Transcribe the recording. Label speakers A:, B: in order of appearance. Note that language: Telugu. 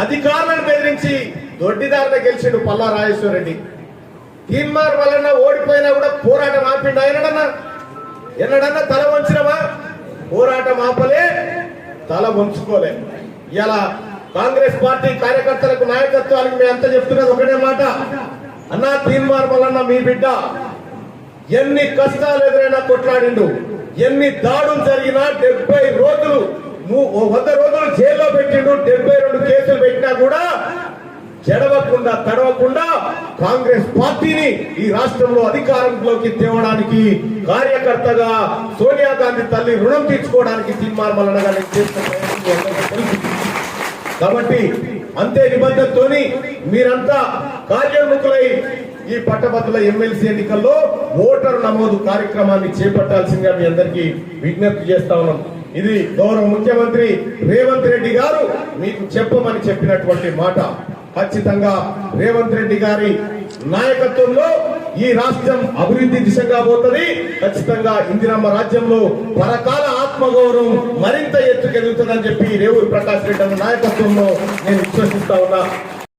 A: అధికారులను బెదిరించి దొడ్డిదారిన గెలిచిండు పల్లా రాజేశ్వర రెడ్డి. తీన్మార్ వలన ఓడిపోయినా కూడా పోరాటం ఆపిండు. ఎన్నడన్నా తల వంచినవా? పోరాటం ఆపలే, తల వంచుకోలే. ఇలా కాంగ్రెస్ పార్టీ కార్యకర్తలకు నాయకత్వానికి మేము అంతా చెప్తున్నది ఒకటే మాట, అన్నా తీన్మార్ వలన మీ బిడ్డ ఎన్ని కష్టాలు ఎదురైనా కొట్లాడిండు, ఎన్ని దాడులు జరిగినా 70 రోజులు 100 రోజులు జైల్లో పెట్టిండు, 72 కేసులు పెట్టినా కూడా చెడవకుండా తడవకుండా కాంగ్రెస్ పార్టీని ఈ రాష్ట్రంలో అధికారంలోకి తేవడానికి కార్యకర్తగా సోనియా గాంధీ తల్లి రుణం తీర్చుకోవడానికి తీన్మార్ మల్లన్న గారు చేస్తున్న కాబట్టి అంతే నిబంధనతోని మీరంతా కార్యోన్ముఖులై ఈ పట్టభద్రుల ఎమ్మెల్సీ ఎన్నికల్లో ఓటరు నమోదు కార్యక్రమాన్ని చేపట్టాల్సిందిగా మీ అందరికీ విజ్ఞప్తి చేస్తా ఉన్నాం. ఇది గౌరవ ముఖ్యమంత్రి రేవంత్ రెడ్డి గారు మీకు చెప్పమని చెప్పినటువంటి మాట. ఖచ్చితంగా రేవంత్ రెడ్డి గారి నాయకత్వంలో ఈ రాష్ట్రం అభివృద్ధి దిశగా పోతుంది. ఖచ్చితంగా ఇందిరమ్మ రాజ్యంలో పరకాల ఆత్మగౌరవం మరింత ఎత్తుకెదుగుతుందని చెప్పి రేవూరి ప్రకాష్ రెడ్డి నాయకత్వంలో నేను విశ్వసిస్తా ఉన్నా.